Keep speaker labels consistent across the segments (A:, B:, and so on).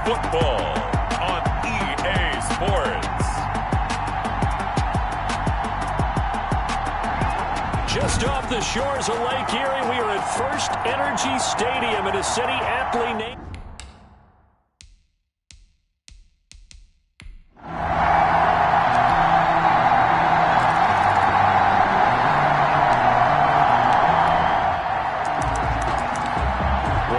A: football on EA Sports. Just off the shores of Lake Erie, we are at First Energy Stadium in a city aptly named.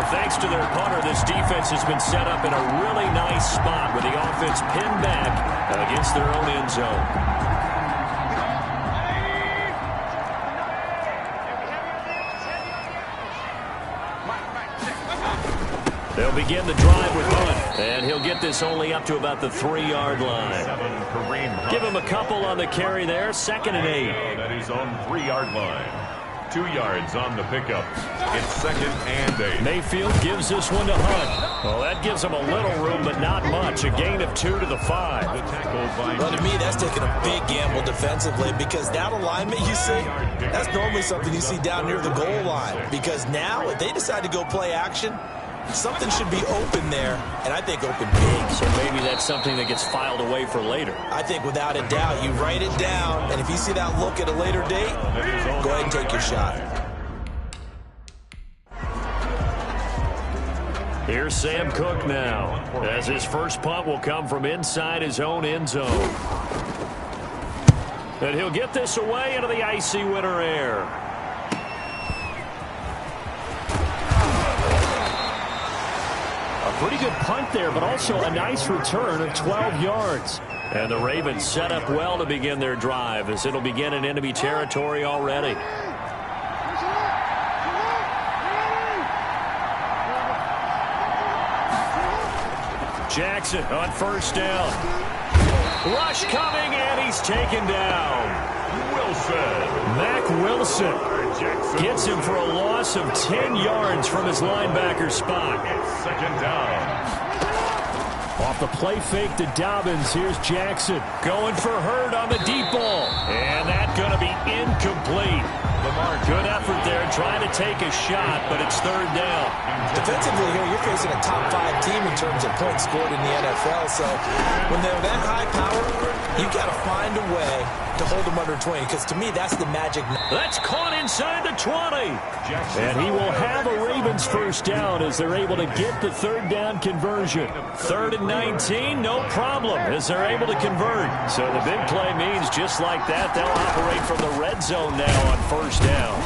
A: Thanks to their punter, this defense has been set up in a really nice spot with the offense pinned back against their own end zone. They'll begin the drive with Hunt, and he'll get this only up to about the 3-yard line. Give him a couple on the carry there, 2nd and 8.
B: That is on 3-yard line. 2 yards on the pickup. It's 2nd and 8.
A: Mayfield gives this one to Hunt. Well, that gives him a little room, but not much. A gain of 2 to the 5.
C: Well, to me, that's taking a big gamble defensively because that alignment you see, that's normally something you see down near the goal line. Because now, if they decide to go play action, something should be open there, and I think open big.
A: So maybe that's something that gets filed away for later.
C: I think without a doubt, you write it down, and if you see that look at a later date, go ahead and take your shot.
A: Here's Sam Cook now, as his first punt will come from inside his own end zone. And he'll get this away into the icy winter air. Pretty good punt there, but also a nice return of 12 yards. And the Ravens set up well to begin their drive as it'll begin in enemy territory already. Jackson on first down. Rush coming, and he's taken down. Mac Wilson gets him for a loss of 10 yards from his linebacker spot.
B: 2nd down.
A: Off the play fake to Dobbins, here's Jackson going for Hurd on the deep ball. And that's going to be incomplete. Lamar, good effort there trying to take a shot, but it's 3rd down.
C: Defensively here, you're facing a top 5 team in terms of points scored in the NFL. So when they're that high power, you've got to find a way to hold them under 20, because to me, that's the magic.
A: That's caught inside the 20. And he will have a Ravens first down as they're able to get the 3rd down conversion. 3rd and 19, no problem, as they're able to convert. So the big play means just like that, they'll operate from the red zone now on first down.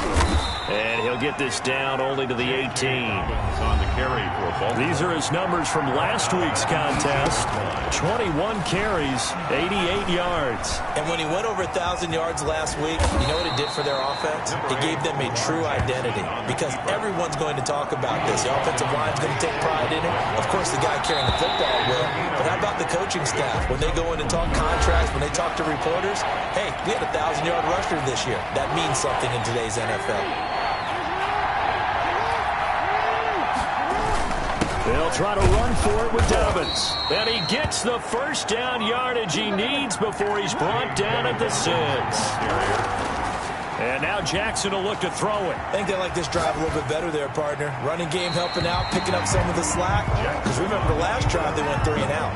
A: And he'll get this down only to the 18.
B: On the carry for a ball.
A: These are his numbers from last week's contest. 21 carries, 88 yards.
C: And when he went over 1,000 yards last week, you know what it did for their offense? It gave them a true identity because everyone's going to talk about this. The offensive line's going to take pride in it. Of course, the guy carrying the football will. But how about the coaching staff? When they go in and talk contracts, when they talk to reporters, hey, we had a 1,000-yard rusher this year. That means something in today's NFL.
A: They'll try to run for it with Dobbins. And he gets the first down yardage he needs before he's brought down at the 6. And now Jackson will look to throw it.
C: I think they like this drive a little bit better there, partner. Running game helping out, picking up some of the slack. Because remember the last drive, they went 3 and out.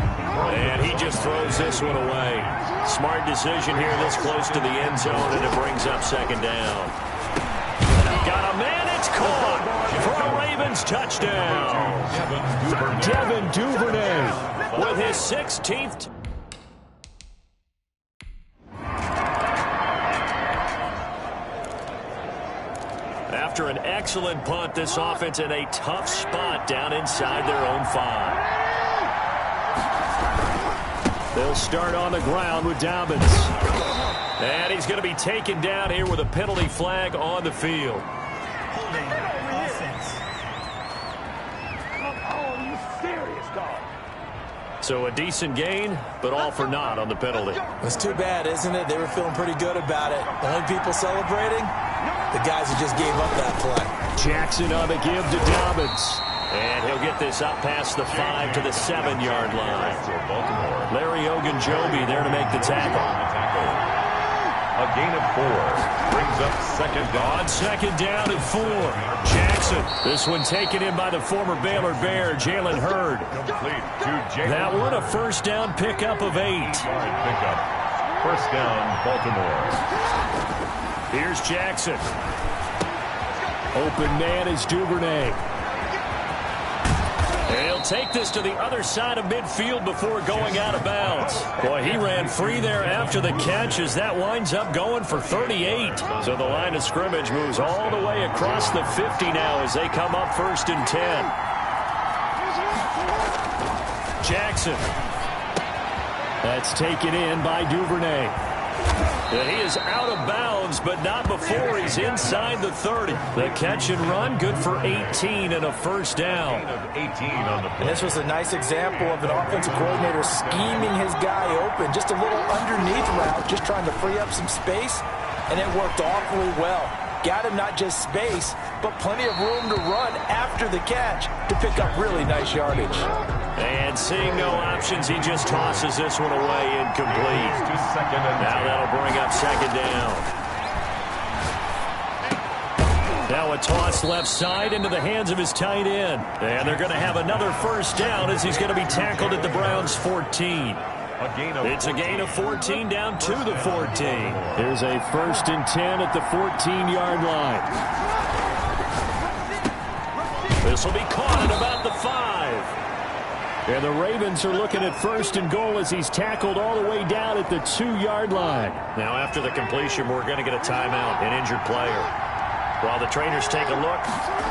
A: And he just throws this one away. Smart decision here this close to the end zone, and it brings up 2nd down. Got a man, it's caught for a Ravens touchdown. Devin Duvernay with his 16th. After an excellent punt, this offense in a tough spot down inside their own 5. They'll start on the ground with Dobbins. And he's going to be taken down here with a penalty flag on the field. So a decent gain, but all for naught on the penalty.
C: It's too bad, isn't it? They were feeling pretty good about it. The only people celebrating, the guys who just gave up that play.
A: Jackson on the give to Dobbins. And he'll get this up past the 5 to the 7-yard line. Larry Ogunjobi there to make the tackle.
B: A gain of 4 brings up 2nd down.
A: On 2nd down and 4. Jackson Jackson. This one taken in by the former Baylor Bear, Jalen Hurd.
B: Complete to Jalen.
A: That one a first down pickup of 8.
B: Pickup. First down, Baltimore.
A: Here's Jackson. Open man is Duvernay. And he'll take this to the other side of midfield before going out of bounds. Boy, he ran free there after the catch as that winds up going for 38. So the line of scrimmage moves all the way across the 50 now as they come up 1st and 10. Jackson. That's taken in by Duvernay. He is out of bounds, but not before he's inside the 30. The catch and run, good for 18 and a first down.
B: 18 on the play.
C: This was a nice example of an offensive coordinator scheming his guy open. Just a little underneath route, just trying to free up some space, and it worked awfully well. Got him not just space, but plenty of room to run after the catch to pick up really nice yardage.
A: And seeing no options, he just tosses this one away incomplete. Now that'll bring up 2nd down. Now a toss left side into the hands of his tight end. And they're going to have another first down as he's going to be tackled at the Browns' 14. It's a gain of 14 down to the 14. Here's a 1st and 10 at the 14-yard line. This will be caught at about the 5. And the Ravens are looking at 1st and goal as he's tackled all the way down at the 2-yard line. Now after the completion, we're going to get a timeout, an injured player. While the trainers take a look,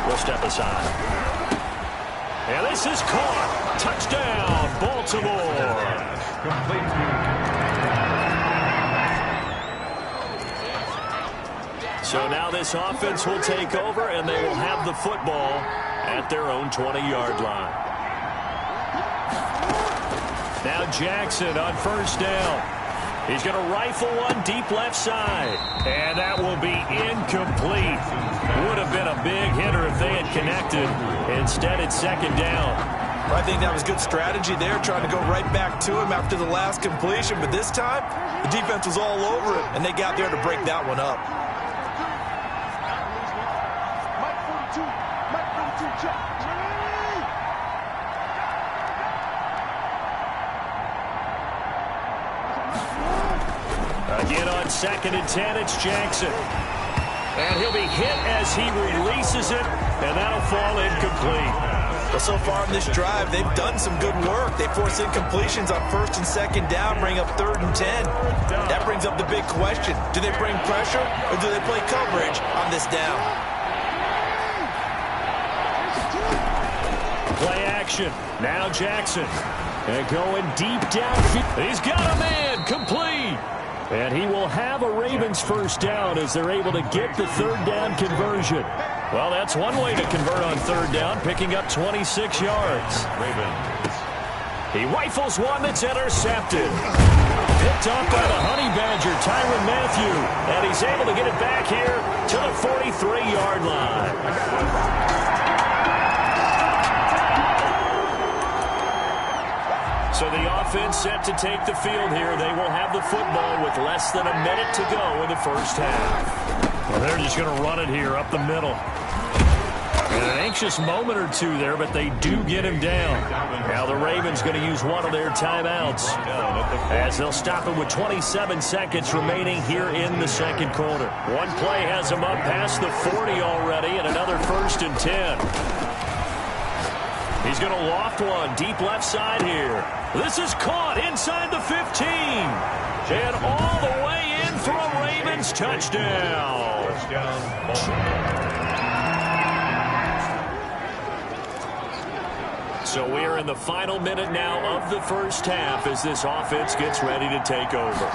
A: we'll step aside. And this is caught. Touchdown, Baltimore.
B: Complete.
A: So now this offense will take over, and they will have the football at their own 20-yard line. Now Jackson on 1st down. He's going to rifle one deep left side. And that will be incomplete. Would have been a big hitter if they had connected. Instead, it's 2nd down.
C: I think that was good strategy there, trying to go right back to him after the last completion. But this time, the defense was all over it, and they got there to break that one up.
A: Again on 2nd and 10, it's Jackson. And he'll be hit as he releases it, and that'll fall incomplete.
C: Well, so far in this drive, they've done some good work. They force incompletions on 1st and 2nd down, bring up 3rd and 10. That brings up the big question. Do they bring pressure, or do they play coverage on this down?
A: Play action. Now Jackson. And going deep downfield. He's got a man. Complete. And he will have a Ravens first down as they're able to get the 3rd down conversion. Well, that's one way to convert on 3rd down, picking up 26 yards.
B: Ravens.
A: He rifles one that's intercepted. Picked up by the Honey Badger, Tyrann Mathieu. And he's able to get it back here to the 43-yard line. So the offense set to take the field here. They will have the football with less than a minute to go in the first half. Well, they're just going to run it here up the middle. And an anxious moment or two there, but they do get him down. Now the Ravens going to use one of their timeouts as they'll stop it with 27 seconds remaining here in the 2nd quarter. One play has him up past the 40 already, and another 1st and 10. He's going to loft one deep left side here. This is caught inside the 15. And all the way in for a Ravens touchdown. So we are in the final minute now of the first half as this offense gets ready to take over.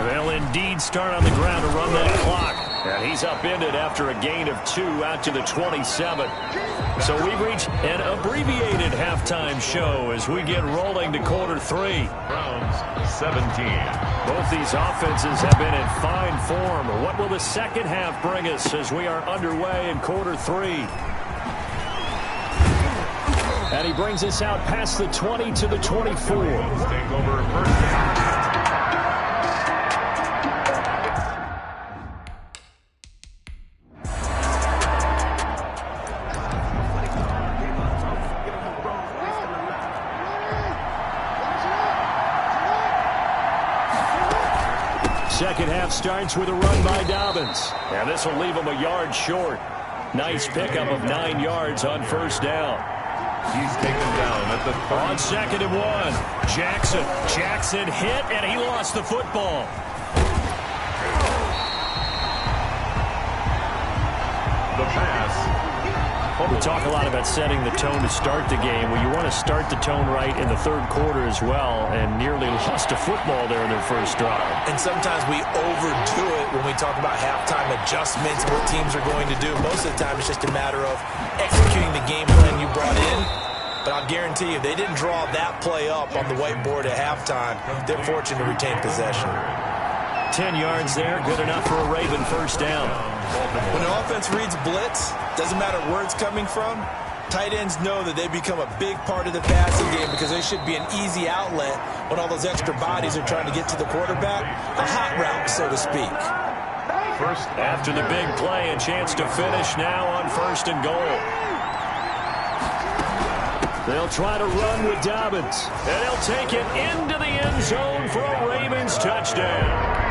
A: They'll indeed start on the ground to run that clock. And he's upended after a gain of 2 out to the 27. So we've reached an abbreviated halftime show as we get rolling to quarter 3.
B: Browns 17.
A: Both these offenses have been in fine form. What will the second half bring us as we are underway in quarter 3? And he brings us out past the 20 to the 24.
B: Take over first.
A: second half starts with a run by Dobbins. And this will leave him a yard short. Nice pickup of 9 yards on first down.
B: He's taken down at the 30.
A: On 2nd and 1. Jackson hit, and he lost the football.
B: The pass.
A: We talk a lot about setting the tone to start the game. Well, you want to start the tone right in the third quarter as well, and nearly lost a football there in their first drive.
C: And sometimes we overdo it when we talk about halftime adjustments and what teams are going to do. Most of the time, it's just a matter of executing the game plan you brought in. But I'll guarantee you, if they didn't draw that play up on the whiteboard at halftime, they're fortunate to retain possession.
A: 10 yards there, good enough for a Raven first down.
C: When the offense reads blitz, doesn't matter where it's coming from, tight ends know that they become a big part of the passing game because they should be an easy outlet when all those extra bodies are trying to get to the quarterback. A hot route, so to speak.
A: First, after the big play, a chance to finish now on 1st and goal. They'll try to run with Dobbins, and he'll take it into the end zone for a Ravens touchdown.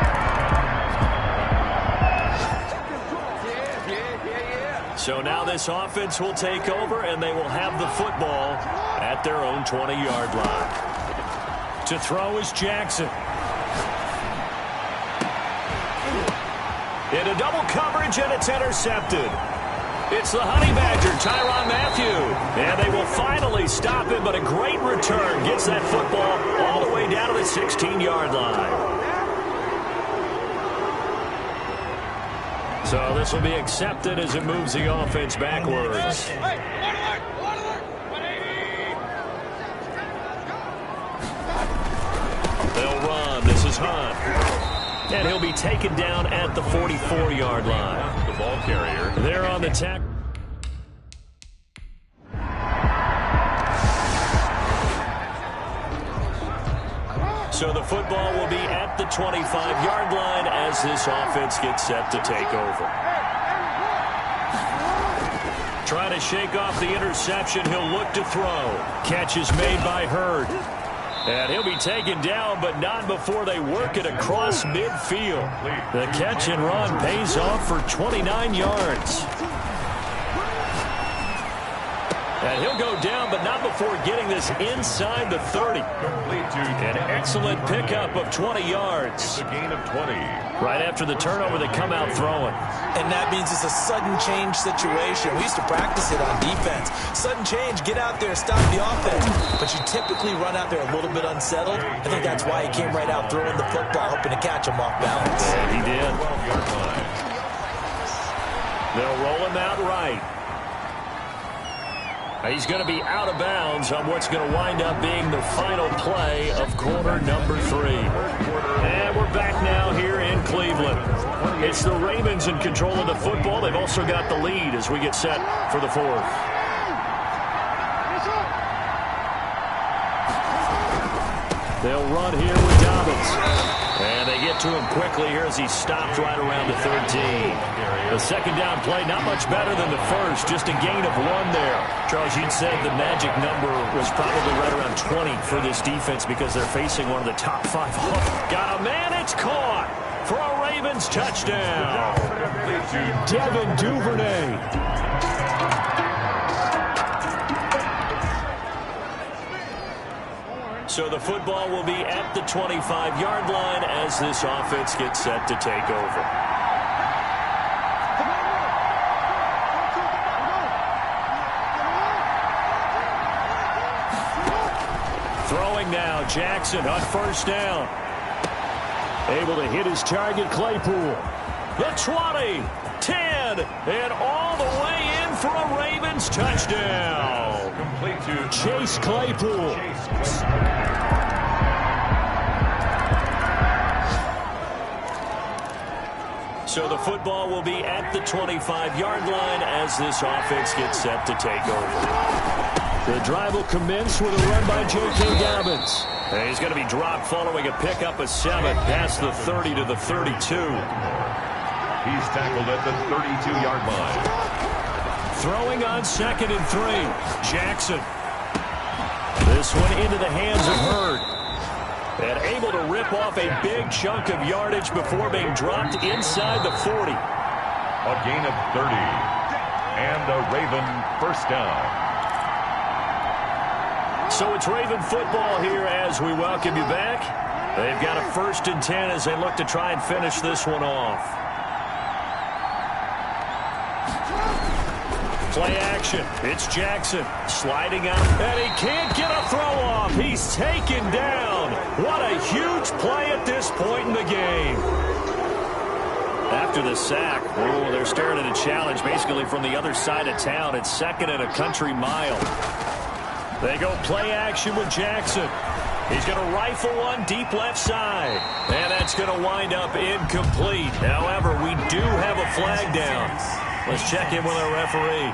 A: So now this offense will take over, and they will have the football at their own 20-yard line. To throw is Jackson. Into double coverage, and it's intercepted. It's the Honey Badger, Tyrann Mathieu. And they will finally stop him, but a great return gets that football all the way down to the 16-yard line. So this will be accepted as it moves the offense backwards. They'll run. This is Hunt. And he'll be taken down at the 44-yard line.
B: The ball carrier.
A: They're on the tackle. So the football will be at the 25-yard line as this offense gets set to take over. Trying to shake off the interception. He'll look to throw. Catch is made by Hurd. And he'll be taken down, but not before they work it across midfield. The catch and run pays off for 29 yards. And he'll go down, but not before getting this inside the 30. An excellent pickup of 20 yards.
B: It's a gain of 20.
A: Right after the turnover, they come out throwing.
C: And that means it's a sudden change situation. We used to practice it on defense. Sudden change, get out there, stop the offense. But you typically run out there a little bit unsettled. I think that's why he came right out throwing the football, hoping to catch him off balance.
A: Yeah, he did. They'll roll him out right. He's going to be out of bounds on what's going to wind up being the final play of quarter number 3. And we're back now here in Cleveland. It's the Ravens in control of the football. They've also got the lead as we get set for the 4th. They'll run here with Dobbins. And they get to him quickly here as he stopped right around the 13. The second down play, not much better than the first, just a gain of 1 there. Charles, you'd said the magic number was probably right around 20 for this defense because they're facing one of the top 5. Oh, got a man, it's caught for a Ravens touchdown. Devin Duvernay. So the football will be at the 25-yard line as this offense gets set to take over. Throwing now, Jackson on first down. Able to hit his target, Claypool. The 20, 10, and all the way in for a Ravens touchdown.
B: Complete to
A: Chase Claypool. So the football will be at the 25-yard line as this offense gets set to take over. The drive will commence with a run by J.K. Dobbins. And he's going to be dropped following a pickup of 7 past the 30 to the 32.
B: He's tackled at the 32-yard line.
A: Throwing on 2nd and 3. Jackson. This one into the hands of Hurd. And able to rip off a big chunk of yardage before being dropped inside the 40.
B: A gain of 30. And a Raven first down.
A: So it's Raven football here as we welcome you back. They've got a 1st and 10 as they look to try and finish this one off. Play action. It's Jackson sliding out, and he can't get a throw off. He's taken down. What a huge play at this point in the game. After the sack, they're staring at a challenge basically from the other side of town. It's 2nd and a country mile. They go play action with Jackson. He's going to rifle one deep left side. And that's going to wind up incomplete. However, we do have a flag down. Let's check in with our referee.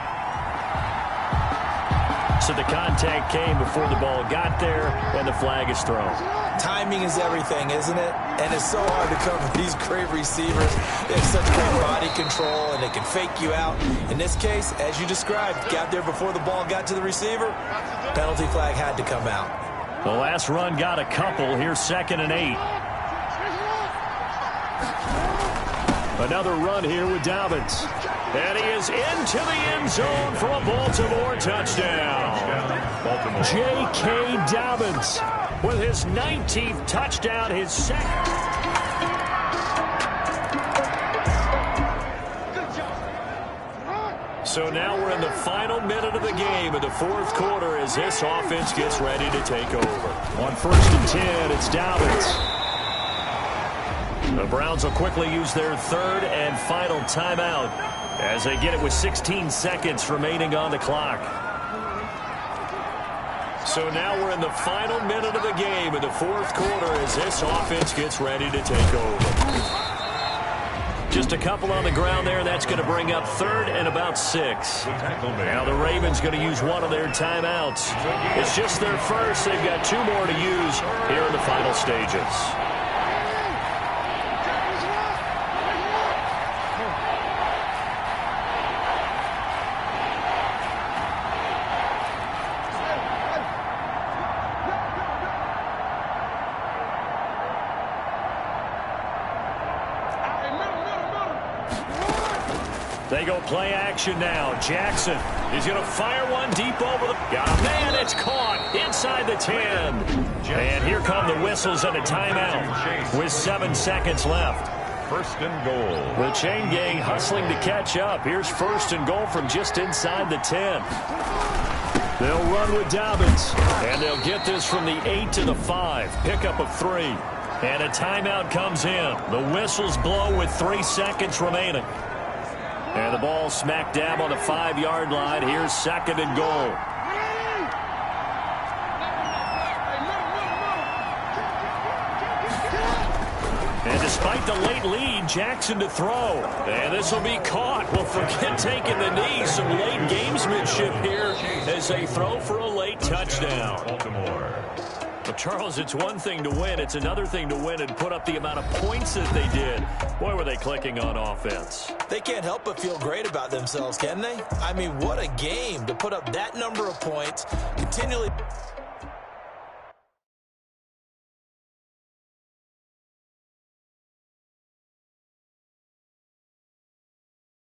A: So the contact came before the ball got there, and the flag is thrown.
C: Timing is everything, isn't it? And it's so hard to cover these great receivers. They have such great body control, and they can fake you out. In this case, as you described, got there before the ball got to the receiver. Penalty flag had to come out.
A: The last run got a couple. Here's 2nd and 8. Another run here with Dobbins. And he is into the end zone for a Baltimore touchdown. J.K. Dobbins with his 19th touchdown, his 2nd. So now we're in the final minute of the game in the 4th quarter as this offense gets ready to take over. On 1st and 10, it's Dobbins. The Browns will quickly use their 3rd and final timeout as they get it with 16 seconds remaining on the clock. So now we're in the final minute of the game in the 4th quarter as this offense gets ready to take over. Just a couple on the ground there. That's going to bring up 3rd and about 6. Now the Ravens going to use one of their timeouts. It's just their first. They've got 2 more to use here in the final stages. They go play action now. Jackson is going to fire one deep over the... Man, it's caught inside the 10. And here come the whistles and a timeout with 7 seconds left.
B: 1st and goal.
A: The chain gang hustling to catch up. Here's 1st and goal from just inside the 10. They'll run with Dobbins. And they'll get this from the 8 to the 5. Pickup of 3. And a timeout comes in. The whistles blow with 3 seconds remaining. And the ball smack dab on the 5-yard line. Here's 2nd and goal. And despite the late lead, Jackson to throw. And this will be caught. Well, forget taking the knee. Some late gamesmanship here as they throw for a late touchdown.
B: Baltimore.
A: Well, Charles, it's one thing to win. It's another thing to win and put up the amount of points that they did. Boy, were they clicking on offense.
C: They can't help but feel great about themselves, can they? I mean, what a game to put up that number of points, continually...